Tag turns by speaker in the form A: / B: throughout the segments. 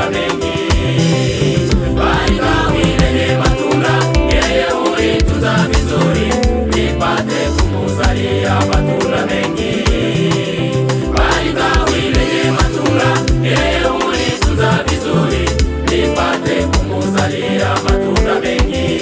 A: matunda mengi. Bali tawi lenye matunda, yeye hulitunza vizuri, lipate kumuzalia matunda mengi. Bali tawi lenye matunda, yeye hulitunza vizuri, lipate kumuzalia matunda mengi.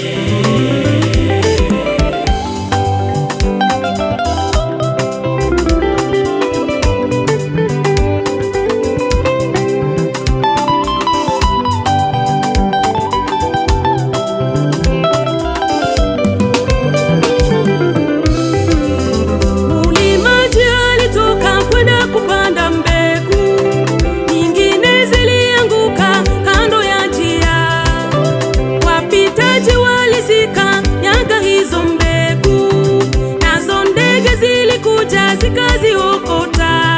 B: Zikaziokota,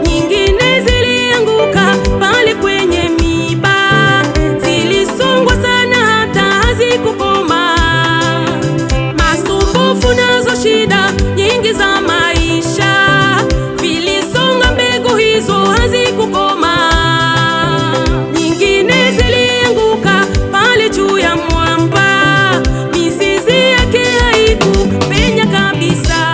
B: nyingine zilianguka pale kwenye miba, zilisongwa sana hata hazikukoma. Masumbufu nazo shida nyingi za maisha vilisonga mbegu hizo, hazikukoma. Nyingine zilianguka pale juu ya mwamba, mizizi yake haikupenya kabisa.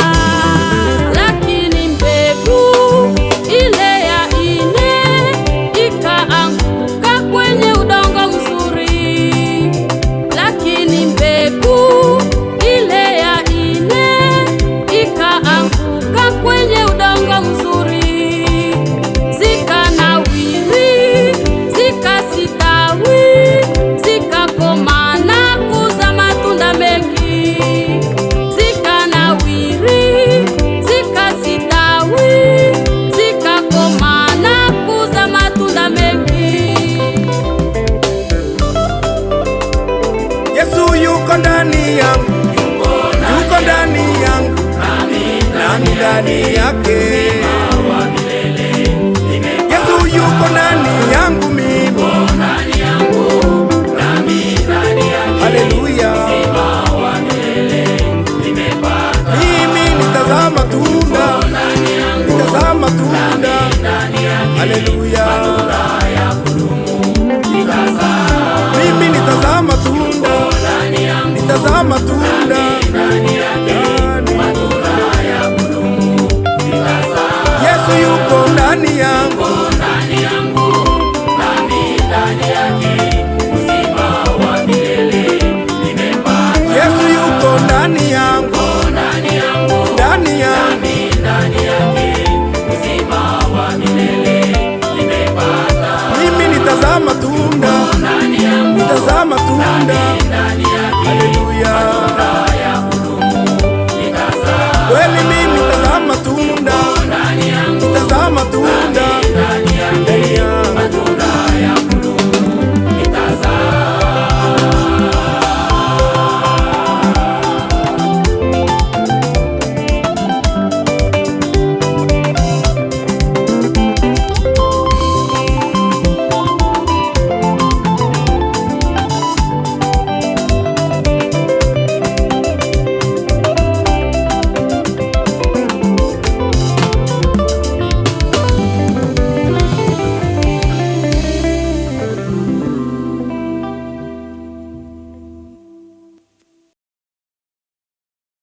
C: Yuko ndani yangu, yuko ndani yangu, nami ndani yake. Yesu yuko ndani yangu mimi, haleluya. Mimi nitazama tunda, nitazama tunda, haleluya. Mimi nitazama tunda, nitazama tunda ndani. Yesu yuko ndani yangu, Yesu yuko ndani yangu, ndani yangu. Mimi nitazama tunda, nitazama tunda, haleluya. Kweli mimi nitazama tunda, nitazama tunda ndani yangu.